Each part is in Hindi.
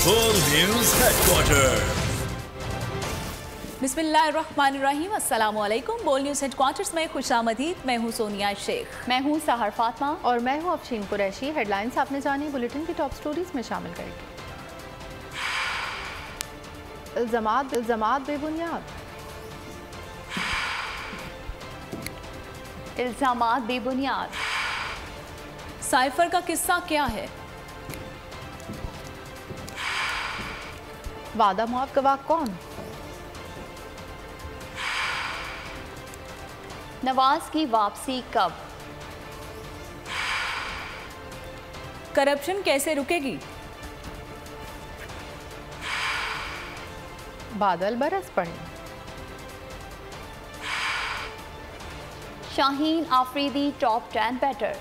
बोल न्यूज हेडक्वार्टर। बिस्मिल्लाहिर्रहमानिर्रहीम, अस्सलामुअलैकुम। बोल न्यूज हेडक्वार्टर्स में खुशामदीद। मैं हूँ सोनिया शेख। मैं हूँ सहर फातिमा और मैं हूँ अफशीन कुरैशी। हेडलाइंस आपने जानी, बुलेटिन की टॉप स्टोरीज में शामिल करेंगे। इल्जामात बेबुनियाद। इल्जामात बेबुनियाद। साइफर का किस्सा क्या है? वादा मुआफ गवाह कौन? नवाज की वापसी कब? करप्शन कैसे रुकेगी? बादल बरस पड़े। Shaheen Afridi top 10 batter.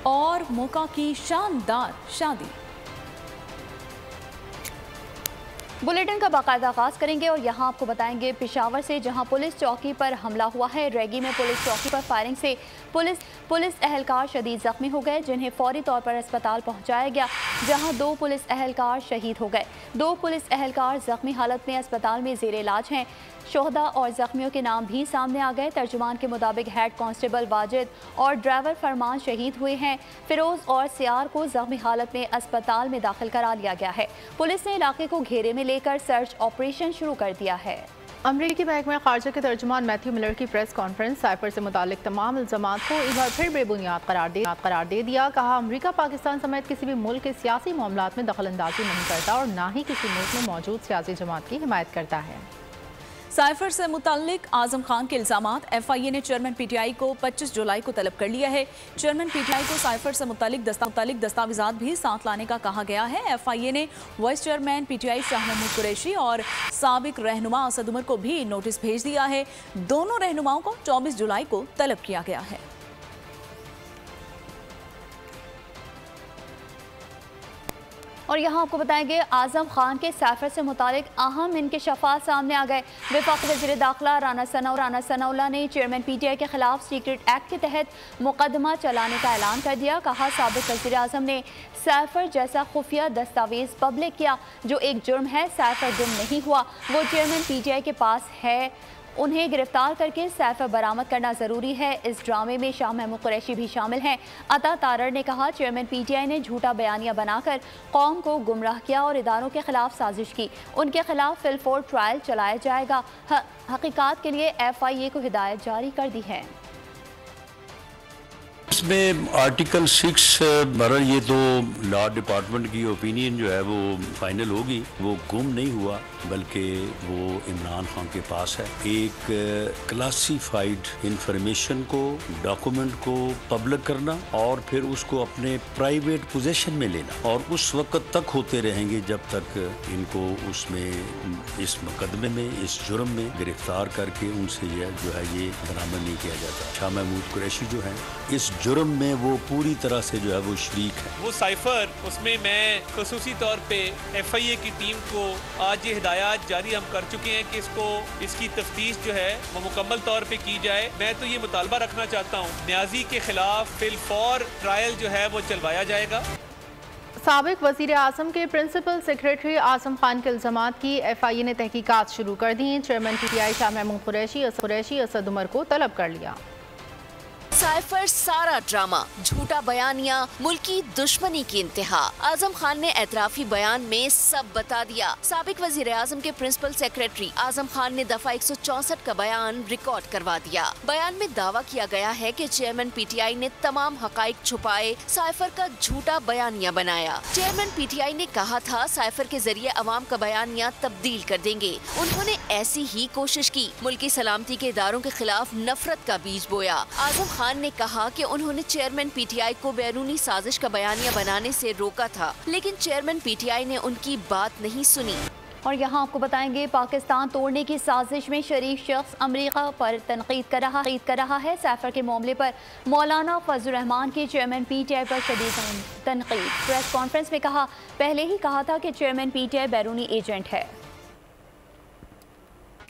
और मोका की शानदार शादी। बुलेटिन का बाकायदा आगाज करेंगे और यहाँ आपको बताएंगे पेशावर से जहाँ पुलिस चौकी पर हमला हुआ है। रैगी में पुलिस चौकी पर फायरिंग से पुलिस एहलकार शदीद जख्मी हो गए, जिन्हें फौरी तौर पर अस्पताल पहुँचाया गया, जहाँ 2 पुलिस एहलकार शहीद हो गए। 2 पुलिस एहलकार जख्मी हालत में अस्पताल में जेर इलाज हैं। शोहदा और जख्मियों के नाम भी सामने आ गए। तर्जुमान के मुताबिक हेड कांस्टेबल वाजिद और ड्राइवर फरमान शहीद हुए हैं। फिरोज और सियार को जख्मी हालत में अस्पताल में दाखिल करा लिया गया है। पुलिस ने इलाके को घेरे में लेकर सर्च ऑपरेशन शुरू कर दिया है। अमरीकी महकमा खारजा के तर्जुमान मैथ्यू मिलर की प्रेस कॉन्फ्रेंस। साइफर से मुतालिक तमाम इल्जामात को एक बार फिर बेबुनियाद करार दे दिया। कहा, अमरीका पाकिस्तान समेत किसी भी मुल्क के सियासी मामलात में दखल अंदाजी नहीं करता और ना ही किसी मुल्क में मौजूद सियासी जमात की हिमायत करता है। साइफर से मुताल्लिक आजम खान के इल्जामात। FIA ने चेयरमैन PTI को 25 जुलाई को तलब कर लिया है। चेयरमैन PTI को साइफर से मुताल्लिक दस्तावेजात भी साथ लाने का कहा गया है। FIA ने vice chairman PTI Shah Mahmood Qureshi और साबिक रहनुमा असद उमर को भी नोटिस भेज दिया है। दोनों रहनुमाओं को 24 जुलाई को तलब किया गया है। और यहाँ आपको बताएंगे आजम खान के साइफर से मुतालिक अहम इंकशाफात सामने आ गए। वफाकी वज़ीर दाखिला राना सनाउल्लाह ने चेयरमैन PTI के खिलाफ सीक्रेट एक्ट के तहत मुकदमा चलाने का ऐलान कर दिया। कहा, साबिक वज़ीर आज़म ने साइफर जैसा खुफिया दस्तावेज पब्लिक किया जो एक जुर्म है। साइफर गुम नहीं हुआ, वो चेयरमैन PTI के पास है। उन्हें गिरफ्तार करके साइफर बरामद करना ज़रूरी है। इस ड्रामे में शाह महमूद कुरैशी भी शामिल हैं। अता तारर ने कहा, चेयरमैन PTI ने झूठा बयानिया बनाकर कौम को गुमराह किया और इदारों के खिलाफ साजिश की। उनके खिलाफ फिलफोर ट्रायल चलाया जाएगा। हकीकात के लिए FIA को हिदायत जारी कर दी है। इसमें आर्टिकल 6 बहरहाल ये तो लॉ डिपार्टमेंट की ओपिनियन जो है वो फाइनल होगी। वो गुम नहीं हुआ बल्कि वो इमरान खान के पास है। एक क्लासिफाइड इंफॉर्मेशन को, डॉक्यूमेंट को पब्लिक करना और फिर उसको अपने प्राइवेट पोजीशन में लेना और उस वक्त तक होते रहेंगे जब तक इनको उसमें इस मुकदमे में, इस जुर्म में गिरफ्तार करके उनसे जो है ये बरामद नहीं किया जाता। शाह महमूद कुरैशी जो है इस जुर्म में वो पूरी तरह से जो है वो शरीक है। वो साइफर, उसमें मैं खसूसी तौर पे FIA की टीम को आज ये हिदायत जारी हम कर चुके हैं कि इसकी तफ्तीश जो है वो मुकम्मल तौर पे की जाए। मैं तो ये मुतालबा रखना चाहता हूँ, न्याजी के खिलाफ फिलफौर ट्रायल जो है वो चलवाया जाएगा। साबिक वज़ीर आज़म के प्रिंसिपल सेक्रेटरी आजम खान के इल्जामात की FIA ने तहकीकात शुरू कर दी। चेयरमैन PTI शाह महमूद कुरैशी असद उमर को तलब कर लिया। साइफर सारा ड्रामा, झूठा बयानिया, मुल्की दुश्मनी की इंतहा। आजम खान ने एतराफी बयान में सब बता दिया। साबिक वजीर आजम के प्रिंसिपल सेक्रेटरी आजम खान ने दफा 164 का बयान रिकॉर्ड करवा दिया। बयान में दावा किया गया है कि चेयरमैन PTI ने तमाम हकाइक छुपाए, साइफर का झूठा बयानिया बनाया। चेयरमैन PTI ने कहा था साइफर के जरिए अवाम का बयानिया तब्दील कर देंगे। उन्होंने ऐसी ही कोशिश की, मुल्की सलामती के इदारों के खिलाफ नफरत का बीज बोया। आजम खान ने कहा कि उन्होंने चेयरमैन PTI को बैरूनी साजिश का बयानिया बनाने से रोका था, लेकिन चेयरमैन PTI ने उनकी बात नहीं सुनी। और यहाँ आपको बताएंगे पाकिस्तान तोड़ने की साजिश में शरीक शख्स अमेरिका पर तनकीद कर रहा है। साइफर के मामले पर मौलाना फजल रहमान की चेयरमैन PTI पर शदीद तनकीद। प्रेस कॉन्फ्रेंस में कहा, पहले ही कहा था कि चेयरमैन PTI बैरूनी एजेंट है।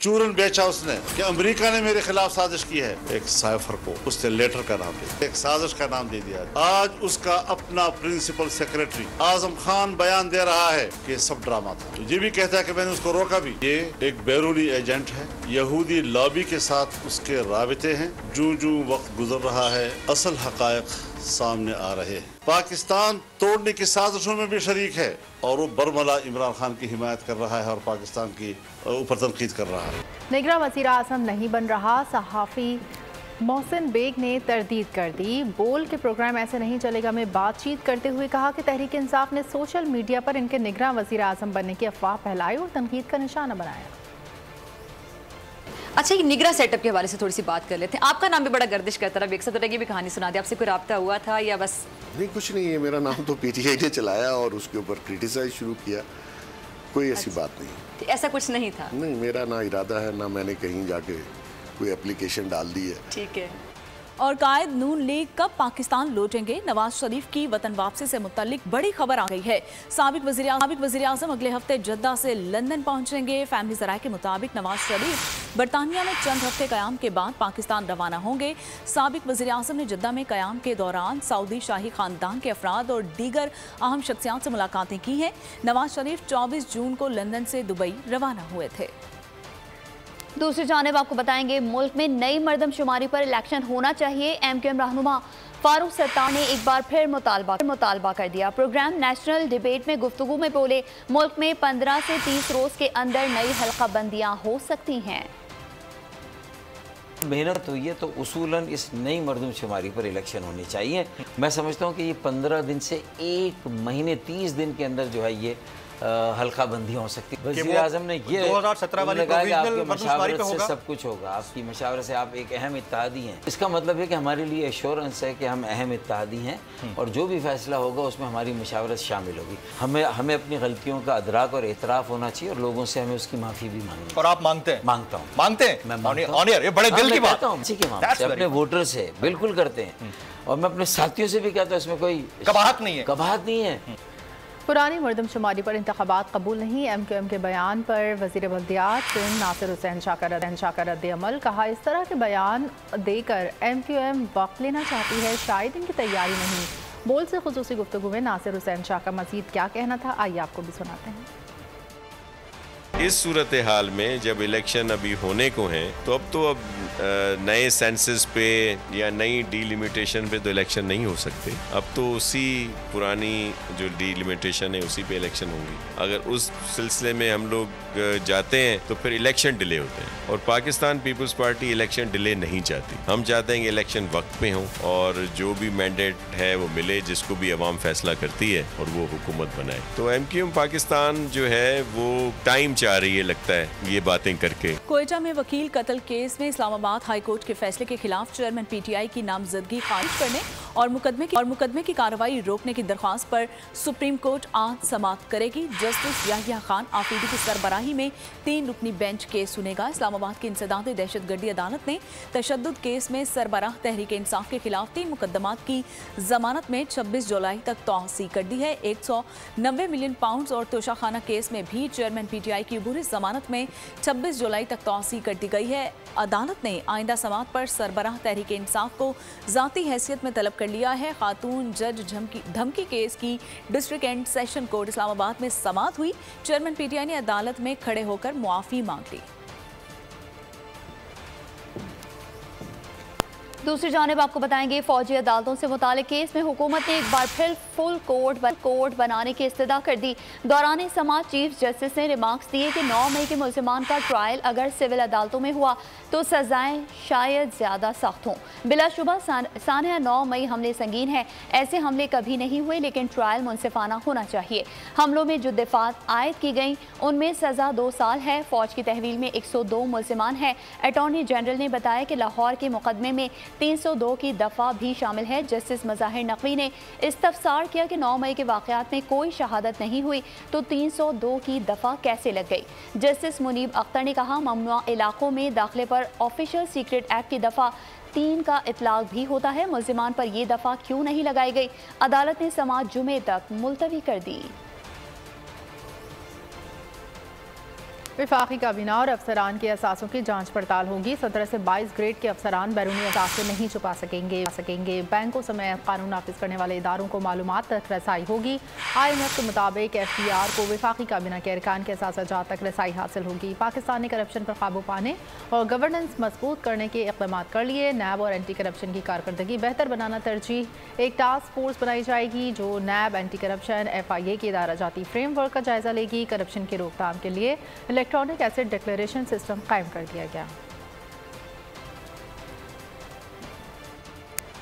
चूरन बेचा उसने कि अमेरिका ने मेरे खिलाफ साजिश की है। एक साइफर को उसने लेटर का नाम दिया, एक साजिश का नाम दे दिया। आज उसका अपना प्रिंसिपल सेक्रेटरी आजम खान बयान दे रहा है कि ये सब ड्रामा था। ये भी कहता है कि मैंने उसको रोका भी। ये एक बैरूनी एजेंट है, यहूदी लॉबी के साथ उसके राबिते हैं। जो वक्त गुजर रहा है असल हकायक सामने आ रहे हैं। पाकिस्तान तोड़ने की साजिशों में भी शरीक है और वो बरमला इमरान खान की हिमायत कर रहा है और पाकिस्तान की ऊपर तनकीद कर रहा है। निगरान वज़ीर आज़म नहीं बन रहा, सहाफ़ी मोहसिन बेग ने तरदीद कर दी। बोल के प्रोग्राम ऐसे नहीं चलेगा में बातचीत करते हुए कहा कि तहरीक इंसाफ ने सोशल मीडिया पर इनके निगरान वज़ीर आज़म बनने की अफवाह फैलाई और तनकीद का निशाना बनाया। अच्छा, ये निगरान सेटअप के हवाले से थोड़ी सी बात कर लेते हैं। आपका नाम भी बड़ा गर्दिश करता रहा, विकसत की भी कहानी सुना दी। आपसे कोई रब्ता हुआ था या बस? नहीं, कुछ नहीं है। मेरा नाम तो पीटीआई ने चलाया और उसके ऊपर क्रिटिसाइज शुरू किया। कोई ऐसी बात नहीं। ऐसा कुछ नहीं था? नहीं, मेरा ना इरादा है, ना मैंने कहीं जाके कोई एप्लीकेशन डाल दी है। ठीक है। और कायद नून लीग कब पाकिस्तान लौटेंगे, नवाज शरीफ की वतन वापसी से मुतल्लिक बड़ी खबर आ गई है। साबिक वज़ीर आज़म अगले हफ्ते जद्दा से लंदन पहुंचेंगे। फैमिली ज़राए के मुताबिक नवाज शरीफ बरतानिया में चंद हफ्ते क़याम के बाद पाकिस्तान रवाना होंगे। साबिक वज़ीर आज़म ने जद्दा में क़याम के दौरान सऊदी शाही ख़ानदान के अफराद और दीगर अहम शख्सियात से मुलाकातें की हैं। नवाज शरीफ 24 जून को लंदन से दुबई रवाना हुए थे। दूसरी जानिब आपको बताएंगे, मुल्क में नई मर्दमशुमारी पर इलेक्शन होना चाहिए। MQM रहनुमा फारूक सत्तार ने एक बार फिर मुतालबा कर दिया। प्रोग्राम नेशनल डिबेट में गुफ्तगू में बोले, मुल्क में 15 से 30 रोज के अंदर नई हल्का बंदियां हो सकती हैं। मेहनत हुई है तो उसूलन इस नई मर्दमशुमारी पर इलेक्शन होनी चाहिए। मैं समझता हूँ कि ये 15 दिन से 1 महीने 30 दिन के अंदर जो है ये हल्का बंदी हो सकती है। वज़ीर आज़म ने ये 2017 वाली प्रोविजनल मर्दमशुमारी पे होगा। सब कुछ होगा, आपकी मशावरत से आप एक अहम इत्तेहादी हैं। इसका मतलब है कि हमारे लिए एश्योरेंस है कि हम अहम इत्तेहादी हैं और जो भी फैसला होगा उसमें हमारी मशावरत शामिल होगी। हमें अपनी गलतियों का अदराक और एतराफ़ होना चाहिए और लोगों से हमें उसकी माफ़ी भी मांगनी। और आप मांगते हैं? मांगते हैं। मैं ये बड़े दिल की बात है, अपने वोटर से बिल्कुल करते हैं और मैं अपने साथियों से भी कहता हूँ इसमें कोई कबाहत नहीं है। पुरानी मर्दमशुमारी पर इंतखाबात कबूल नहीं। MQM के बयान पर वज़ीर बल्दियात नासिर हुसैन शाह का रद्द-ए-अमल। कहा, इस तरह के बयान देकर MQM वक्त लेना चाहती है, शायद इनकी तैयारी नहीं। बोल से खुसूसी गुफ्तगू में नासिर हुसैन शाह का मज़ीद क्या कहना था, आइए आपको भी सुनाते हैं। इस सूरत हाल में जब इलेक्शन अभी होने को हैं तो अब नए सेंसस पे या नई डीलिमिटेशन पे तो इलेक्शन नहीं हो सकते। अब तो उसी पुरानी जो डीलिमिटेशन है उसी पे इलेक्शन होंगी। अगर उस सिलसिले में हम लोग जाते हैं तो फिर इलेक्शन डिले होते हैं और पाकिस्तान पीपल्स पार्टी इलेक्शन डिले नहीं चाहती। हम चाहते हैं कि इलेक्शन वक्त पे हों और जो भी मैंडेट है वो मिले, जिसको भी अवाम फैसला करती है और वो हुकूमत बनाए। तो MQM पाकिस्तान जो है वो टाइम चाह रही है, लगता है ये बातें करके। कोयटा में वकील कत्ल केस में इस्लामाबाद हाई कोर्ट के फैसले के खिलाफ चेयरमैन PTI की नामजदगी खारिज करने और मुकदमे की कार्रवाई रोकने की दरख्वास्त पर सुप्रीम कोर्ट आज समाअत करेगी। जस्टिस याहिया खान आफरीदी की सरबराही में 3 रुकनी बेंच केस सुनेगा। इस्लामाबाद की इंसदादी दहशतगर्दी अदालत ने तशद्दुद केस में सरबराह तहरीक इंसाफ के खिलाफ 3 मुकदमात की जमानत में 26 जुलाई तक तौसी कर दी है। 190 मिलियन पाउंड और तोशाखाना केस में भी चेयरमैन PTI की अबूरी जमानत में 26 जुलाई तक तौसी कर दी गई है। अदालत ने आइंदा समाअत पर सरबराह तहरीक इंसाफ को जाती हैसियत में तलब कर लिया है। खातून जज धमकी केस की district and session court Islamabad में समाअत हुई। चेयरमैन PTI ने अदालत में खड़े होकर मुआफी मांग ली। दूसरी जानिब आपको बताएंगे, फौजी अदालतों से मुतालिक केस में हुकूमत ने एक बार फिर फुल कोर्ट बनाने की इस्तदा कर दी। दौरान समाअत चीफ जस्टिस ने रिमार्क्स दिए कि 9 मई के मुल्ज़िमान का ट्रायल अगर सिविल अदालतों में हुआ तो सजाएं शायद ज़्यादा सख्त हों। बिलाशुबा सानहा 9 मई हमले संगीन है, ऐसे हमले कभी नहीं हुए, लेकिन ट्रायल मुनसिफाना होना चाहिए। हमलों में जो दिफात आयद की गई उनमें सज़ा 2 साल है। फौज की तहवील में 102 मुल्ज़िमान हैं। अटॉर्नी जनरल ने बताया कि लाहौर के मुकदमे में 302 की दफ़ा भी शामिल है। जस्टिस मज़ाहिर नकवी ने इस्तफसार किया कि 9 मई के वाक़यात में कोई शहादत नहीं हुई तो 302 की दफ़ा कैसे लग गई। जस्टिस मुनीब अख्तर ने कहा, ममनुआ इलाकों में दाखिले पर ऑफिशियल सीक्रेट एक्ट की दफ़ा 3 का इतलाक भी होता है। मुल्ज़िमान पर यह दफ़ा क्यों नहीं लगाई गई? अदालत ने समाअत जुमे तक मुलतवी कर दी। वफाकी काबीना और अफसरान के असासों की जांच पड़ताल होगी। 17 से 22 ग्रेड के अफसरान बैरूनी असासे नहीं छुपा सकेंगे। बैंकों समेत कानून नाफिज करने वाले इदारों को मालूमात तक रसाई होगी। IMF के मुताबिक FTR को वफाकी काबीना के अरकान के असासाजात तक रसाई हासिल होगी। पाकिस्तान ने करप्शन पर काबू पाने और गवर्नेंस मजबूत करने के इक़दाम कर लिए। नैब और एंटी करप्शन की कारकर्दगी बेहतर बनाना तरजीह। एक टास्क फोर्स बनाई जाएगी जो नैब, एंटी करप्शन, FIA की इदारा जाती फ्रेमवर्क का जायजा लेगी। करप्शन की रोकथाम के लिए इलेक्ट्रॉनिक एसेट डिक्लेरेशन सिस्टम कायम कर दिया गया।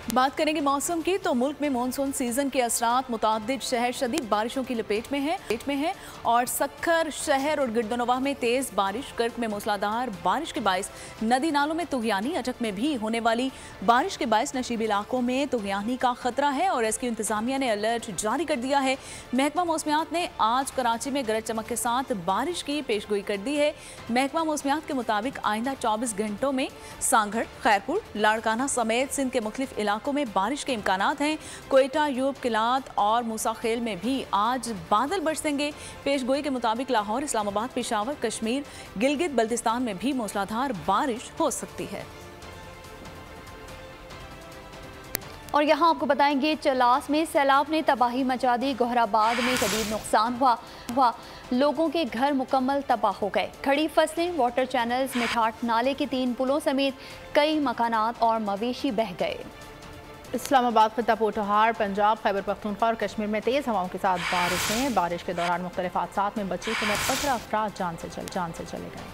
बात करेंगे मौसम की तो मुल्क में मानसून सीजन के असरात मुतादिद शहर शदीद बारिशों की लपेट में है और सक्खर शहर और गिरदोनवाह में तेज बारिश, कर्क में मूसलाधार बारिश के बायस नदी नालों में तुगयानी, अटक में भी होने वाली बारिश के बायस नशीबी इलाकों में तुगयानी का खतरा है और इसकी इंतजामिया ने अलर्ट जारी कर दिया है। महकमा मौसमियात ने आज कराची में गरज चमक के साथ बारिश की पेशगोई कर दी है। महकमा मौसमियात के मुताबिक आइंदा 24 घंटों में सांगड़, खैरपुर, लाड़काना समेत सिंध के मुख्तलिफ इलाकों में बारिश के इम्कानात हैं। कोयटा, यूब, किलात और मूसाखेल में भी आज बादल बरसेंगे। पेशगोई के मुताबिक लाहौर, इस्लामाबाद, पेशावर, कश्मीर, गिलगित बल्तिस्तान में भी मूसलाधार बारिश हो सकती है। और यहाँ आपको बताएंगे चलास में सैलाब ने तबाही मचा दी। गोहराबाद में शदीद नुकसान हुआ, लोगों के घर मुकम्मल तबाह हो गए। खड़ी फसलें, वाटर चैनल्स, मिठाट नाले के 3 पुलों समेत कई मकानात और मवेशी बह गए। इस्लामाबाद, खित्ता पोठोहार, पंजाब, खैबर पख्तूनख्वा और कश्मीर में तेज़ हवाओं के साथ बारिशें। बारिश के दौरान मुख्तलिफ हादसात में बच्ची समेत 15 अफराद जान से चले गए।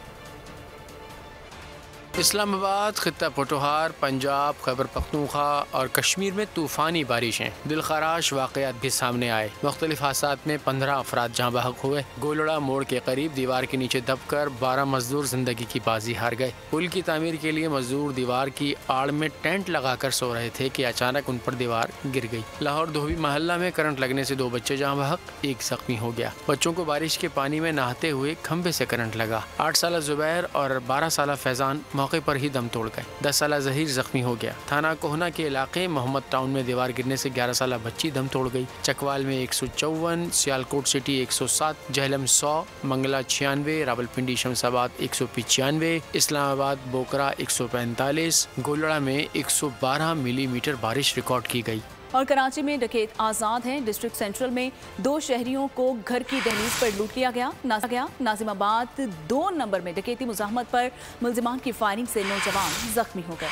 इस्लामाबाद, खित्ता पोठोहार, पंजाब, खैबर पख्तूनख्वा और कश्मीर में तूफ़ानी बारिशें, दिलखराश वाक़यात भी सामने आए। मुख्तलिफ हादसात में 15 अफराद जहाँ बहक हुए। गोलड़ा मोड़ के करीब दीवार के नीचे दबकर 12 मजदूर जिंदगी की बाजी हार गए। पुल की तामीर के लिए मजदूर दीवार की आड़ में टेंट लगाकर सो रहे थे कि अचानक उन पर दीवार गिर गई। लाहौर धोबी मोहल्ला में करंट लगने से 2 बच्चे जहाँ बहक, 1 जख्मी हो गया। बच्चों को बारिश के पानी में नहाते हुए खंभे से करंट लगा। 8 साल जुबैर और 12 साल फैजान मौके पर ही दम तोड़ गए। 10 साल जहीर जख्मी हो गया। थाना कोहना के इलाके मोहम्मद टाउन में दीवार गिरने से 11 साल बच्ची दम तोड़ गई। चकवाल में 154, सियालकोट सिटी 107, जहलम 100, मंगला 96, रावलपिंडी शमशाबाद 195, इस्लामाबाद बोकरा 145, गोलड़ा में 112 मिलीमीटर बारिश रिकॉर्ड की गई। और कराची में डकैत आज़ाद हैं। डिस्ट्रिक्ट सेंट्रल में 2 शहरियों को घर की दहलीज पर लूट लिया गया। नाजिमाबाद 2 नंबर में डकैती मुज़ाहमत पर मुल्जिमान की फायरिंग से नौजवान जख्मी हो गया।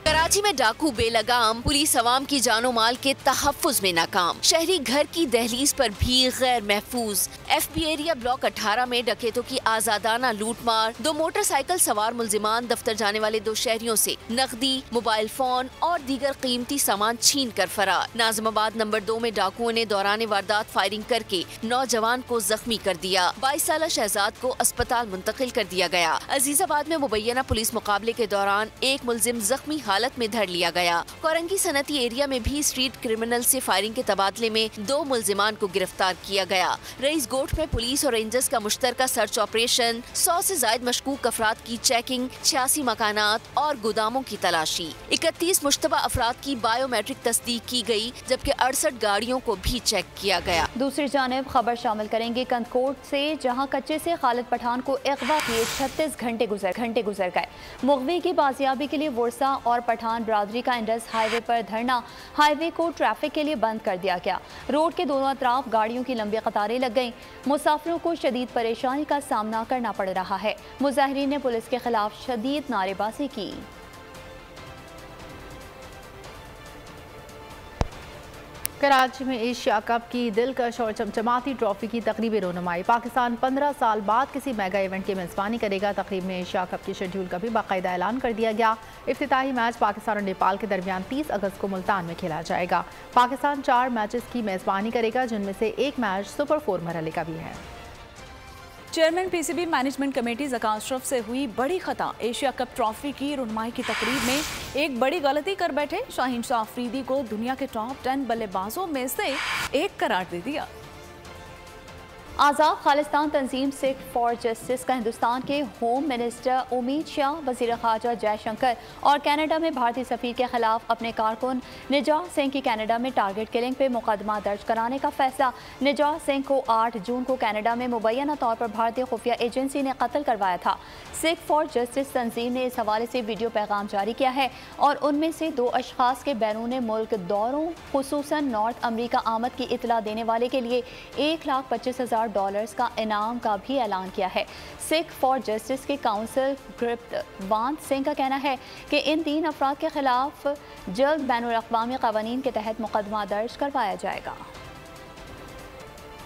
कराची में डाकू बेलगाम, पुलिस अवाम की जानो माल के तहफ्फुज में नाकाम। शहरी घर की दहलीज पर भी गैर महफूज। FB एरिया ब्लॉक 18 में डकैतों की आजादाना लूटमार। 2 मोटरसाइकिल सवार मुल्जिमान दफ्तर जाने वाले 2 शहरियों से नकदी, मोबाइल फोन और दीगर कीमती सामान छीन कर फरार। नाजिमाबाद नंबर 2 में डाकुओं ने दौरान वारदात फायरिंग करके नौजवान को जख्मी कर दिया। 22 साल शहजाद को अस्पताल मुंतकिल कर दिया गया। अजीजाबाद में मुबैना पुलिस मुकाबले के दौरान एक मुल्जिम जख्मी हालत में धर लिया गया। कोरंगी सनती एरिया में भी स्ट्रीट क्रिमिनल से फायरिंग के तबादले में 2 मुल्जिमान को गिरफ्तार किया गया। रईस गोट में पुलिस और रेंजर्स का मुश्तरका सर्च ऑपरेशन, 100 से ज्यादा मशकूक अफराद की चेकिंग, 86 मकानात और गोदामों की तलाशी। 31 मुश्तबा अफराद की बायोमेट्रिक तस्दीक की गई, जबकि 68 गाड़ियों को भी चेक किया गया। दूसरी जानिब खबर शामिल करेंगे कंदकोट से, जहां कच्चे से खालिद पठान को अगवा किए 36 घंटे गुजर गए। मुगवी की बाजियाबी के लिए वर्सा और पठान बरादरी का इंडस हाईवे पर धरना, हाईवे को ट्रैफिक के लिए बंद कर दिया गया। रोड के दोनों तरफ गाड़ियों की लंबी कतारें लग गईं। मुसाफिरों को शदीद परेशानी का सामना करना पड़ रहा है। मुजाहिरीन ने पुलिस के खिलाफ शदीद नारेबाजी की। कराची में एशिया कप की दिलकश और चमचमाती ट्रॉफी की तकरीबी रोनुमाई। पाकिस्तान 15 साल बाद किसी मेगा इवेंट की मेज़बानी करेगा। तकरीब में एशिया कप के शेड्यूल का भी बाकायदा ऐलान कर दिया गया। इफ्तिताही मैच पाकिस्तान और नेपाल के दरमियान 30 अगस्त को मुल्तान में खेला जाएगा। पाकिस्तान 4 मैचेस की मेज़बानी करेगा, जिनमें से 1 मैच सुपर 4 मरहले का भी है। Chairman PCB management committee Zaka Ashraf से हुई बड़ी खता। एशिया कप ट्रॉफी की रुनमाई की तकरीब में एक बड़ी गलती कर बैठे। शाहीन शाह अफरीदी को दुनिया के टॉप 10 बल्लेबाजों में से एक करार दे दिया। आज़ाद खालिस्तान तंजीम सिख फॉर जस्टिस का हिंदुस्तान के होम मिनिस्टर उम्मीद शाह, वज़ीर ख़ारजा जयशंकर और कनाडा में भारतीय सफ़ीर के खिलाफ अपने कारकुन निजात सिंह की कनाडा में टारगेट किलिंग पे मुकदमा दर्ज कराने का फैसला। निजात सिंह को 8 जून को कनाडा में मुबैना तौर पर भारतीय खुफिया एजेंसी ने कत्ल करवाया था। सिख फॉर जस्टिस तंजीम ने इस हवाले से वीडियो पैगाम जारी किया है और उनमें से 2 अशखास के बैरून मुल्क दौरों, खुसूसन नॉर्थ अमरीका आमद की इतला देने वाले के लिए $1,25,000 का इनाम का भी ऐलान किया है। सिख फॉर जस्टिस के काउंसिल गुरप्तवंत सिंह का कहना है कि इन 3 अफराद के खिलाफ जल्द बैनुल-अक़वामी क़वानीन के तहत मुकदमा दर्ज करवाया जाएगा।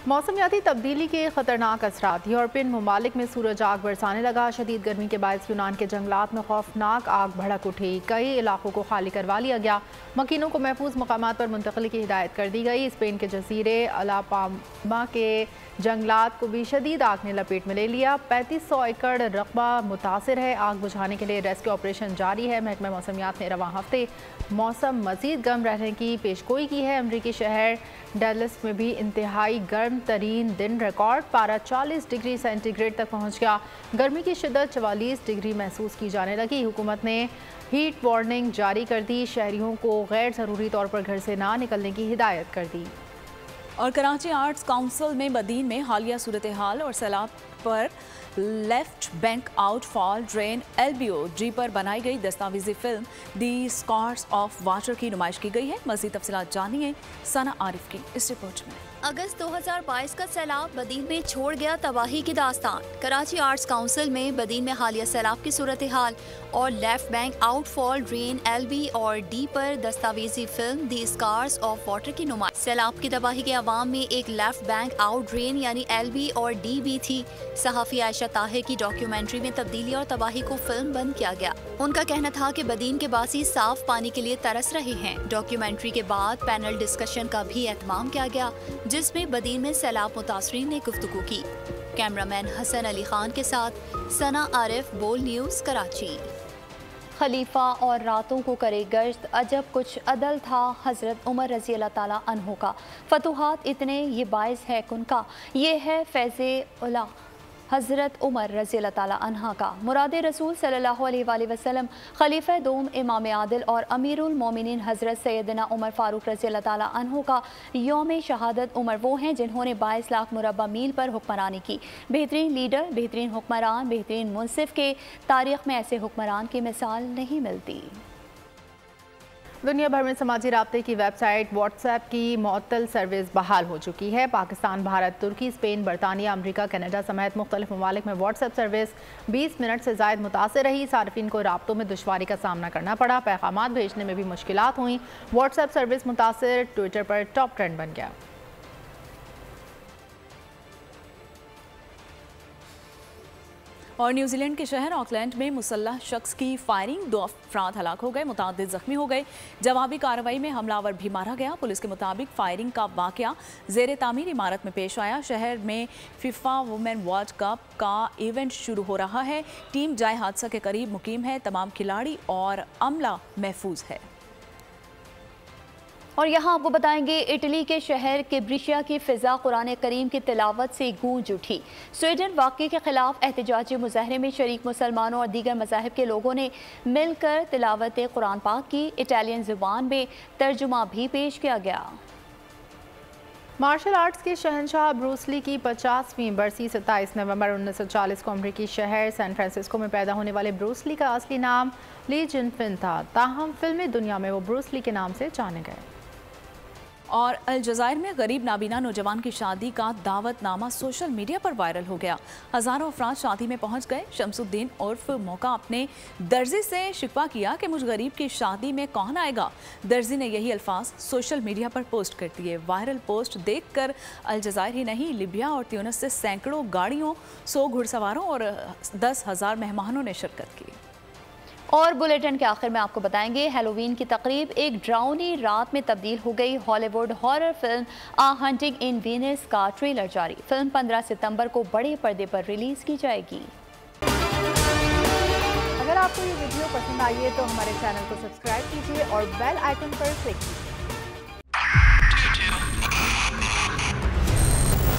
मौसमियाती तब्दीली के खतरनाक असरात, यूरोपियन ममालिक में सूरज आग बरसाने लगा। शदीद गर्मी के बायस यूनान के जंगलात में खौफनाक आग भड़क उठी। कई इलाकों को खाली करवा लिया गया। मकीनों को महफूज मकामात पर मुंतकिली की हिदायत कर दी गई। स्पेन के जजीरे अलापामा के जंगलात को भी शदीद आग ने लपेट में ले लिया। 3500 एकड़ रकबा मुतासिर है। आग बुझाने के लिए रेस्क्यू ऑपरेशन जारी है। महकमा मौसमियात ने रवां हफ्ते मौसम मजीद गर्म रहने की पेशगोई की है। अमरीकी शहर डैलस में भी इंतहाई गर्म तरीन दिन रिकॉर्ड, पारा 40 डिग्री सेंटीग्रेड तक पहुँच गया। गर्मी की शिद्दत 44 डिग्री महसूस की जाने लगी। हुकूमत ने हीट वार्निंग जारी कर दी। शहरियों को गैर ज़रूरी तौर पर घर से ना निकलने की हिदायत कर दी। और कराची आर्ट्स काउंसिल में बदीन में हालिया सूरत हाल और सैलाब पर left bank outfall drain LBO-G पर बनाई गई दस्तावेजी film the scars of water की नुमाइश की गई है। मज़ीद तफसीलात जानिए सना आरिफ की इस रिपोर्ट में। अगस्त 2022 का सैलाब बदीन में छोड़ गया तबाही की दास्तान। कराची आर्ट्स काउंसिल में बदीन में हालिया सैलाब की सूरत हाल और left bank outfall drain LB-D पर दस्तावेजी film the scars of water की नुमाइश। सैलाब की तबाही के अवाम में एक लेफ्ट बैंक आउट ड्रेन यानी LB-D भी थी। सहाफ़ी आयशा ताहिर की डॉक्यूमेंट्री में तब्दीली और तबाही को फिल्म बंद किया गया। उनका कहना था कि बदीन के बासी साफ पानी के लिए तरस रहे हैं। डॉक्यूमेंट्री के बाद पैनल डिस्कशन का भी एहतमाम किया गया, जिसमें बदीन में सैलाब मुतासरीन ने गुफ्तगू की। कैमरामैन हसन अली खान के साथ सना आरिफ, बोल न्यूज़, कराची। खलीफा और रातों को करे गश्त, अजब कुछ अदल था हज़रत उमर रज़ी अल्लाह ताला अन्हु का। फतूहात इतने ये बाइस है उनका, ये है फैज़े-उला हज़रत उमर रज़ी अल्लाह ताला अन्हा का। मुराद रसूल सल्लल्लाहु अलैहि वसल्लम खलीफा दोम इमाम आदिल और अमीरुल मोमिनीन हज़रत सैयदना उमर फ़ारूक रज़ी अल्लाह ताला अन्हु का यौम शहादत उमर वो हैं जिन्होंने 22 लाख मुरब्बा मील पर हुक्मरानी की। बेहतरीन लीडर, बेहतरीन हुक्मरान, बेहतरीन मुंसिफ के तारीख़ में ऐसे हुक्मरान की मिसाल नहीं मिलती। दुनिया भर में समाजी राब्ते की वेबसाइट व्हाट्सएप की मुअत्तल सर्विस बहाल हो चुकी है। पाकिस्तान, भारत, तुर्की, स्पेन, बरतानिया, अमरीका, कनाडा समेत मुख्तलिफ ममालिक में व्हाट्सएप सर्विस 20 मिनट से ज़ायद मुतासिर रही। सार्फिन को राब्तों में दुश्वारी का सामना करना पड़ा। पैगामात भेजने में भी मुश्किलात हुई। व्हाट्सएप सर्विस मुतासिर, ट्विटर पर टॉप ट्रेंड बन गया। और न्यूजीलैंड के शहर ऑकलैंड में मुसल्लह शख्स की फायरिंग, 2 अफराद हलाक हो गए, मुतादिद जख्मी हो गए। जवाबी कार्रवाई में हमलावर भी मारा गया। पुलिस के मुताबिक फायरिंग का वाकया ज़ेर तामीर इमारत में पेश आया। शहर में फीफा वुमेन वर्ल्ड कप का इवेंट शुरू हो रहा है। टीम जाए हादसा के करीब मुकीम है। तमाम खिलाड़ी और अमला महफूज है। और यहाँ आपको बताएंगे इटली के शहर किब्रिशिया की फ़िज़ा कुरान करीम की तिलावत से गूंज उठी। स्वीडन वाक़े के खिलाफ एहतजाजी मुज़ाहरे में शरीक मुसलमानों और दीगर मज़ाहिब के लोगों ने मिलकर तिलावत कुरान पाक की। इटालियन ज़ुबान में तर्जुमा भी पेश किया गया। मार्शल आर्ट्स के शहंशाह ब्रूस ली की 50वीं बरसी 27 नवंबर 1940 को अमरीकी शहर सैन फ्रांसिस्को में पैदा होने वाले ब्रूस ली का असली नाम ली जिनफिन था। ताहम फिल्मी दुनिया में वो ब्रूस ली के नाम से जाने गए। और अलजज़ायर में गरीब नाबीना नौजवान की शादी का दावतनामा सोशल मीडिया पर वायरल हो गया। हज़ारों अफराद शादी में पहुंच गए। शमसुद्दीन उर्फ मौका अपने दर्जी से शिकवा किया कि मुझ गरीब की शादी में कौन आएगा। दर्जी ने यही अल्फाज सोशल मीडिया पर पोस्ट कर दिए। वायरल पोस्ट देखकर अलजज़ायर ही नहीं, लीबिया और ट्यूनिस से सैकड़ों गाड़ियों, 100 घुड़सवारों और 10,000 मेहमानों ने शिरकत की। और बुलेटिन के आखिर में आपको बताएंगे हैलोवीन की तकरीब एक ड्राउनी रात में तब्दील हो गई। Hollywood horror film a haunting in Venice का ट्रेलर जारी। फिल्म 15 सितंबर को बड़े पर्दे पर रिलीज की जाएगी। अगर आपको ये वीडियो पसंद आई है तो हमारे चैनल को सब्सक्राइब कीजिए और बेल आइकन पर क्लिक कीजिए।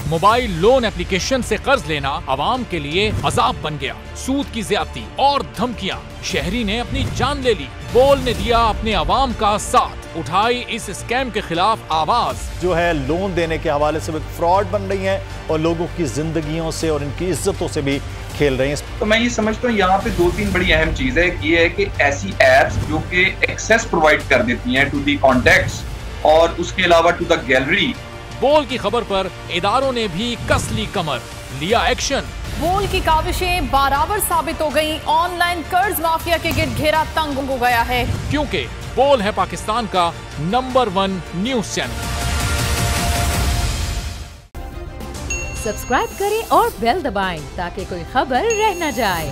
मोबाइल लोन एप्लीकेशन से कर्ज लेना आवाम के लिए अजाब बन गया। सूद की ज्यादती और धमकियां, शहरी ने अपनी जान ले ली। बोल ने दिया अपने आवाम का साथ, उठाई इस स्कैम के खिलाफ आवाज। जो है लोन देने के हवाले से फ्रॉड बन रही है और लोगों की जिंदगियों से और इनकी इज्जतों से भी खेल रहे हैं। तो मैं ये समझता हूँ यहाँ पे 2-3 बड़ी अहम चीजें ये है कि ऐसी एप्स जो कि एक्सेस प्रोवाइड कर देती हैं टू दी कॉन्टैक्ट्स और उसके अलावा टू द गैलरी। बोल की खबर पर इदारों ने भी कस ली कमर, लिया एक्शन। बोल की काविशें बराबर साबित हो गई। ऑनलाइन कर्ज माफिया के गिर्द घेरा तंग हो गया है, क्योंकि बोल है पाकिस्तान का नंबर 1 न्यूज चैनल। सब्सक्राइब करें और बेल दबाएं ताकि कोई खबर रह न जाए।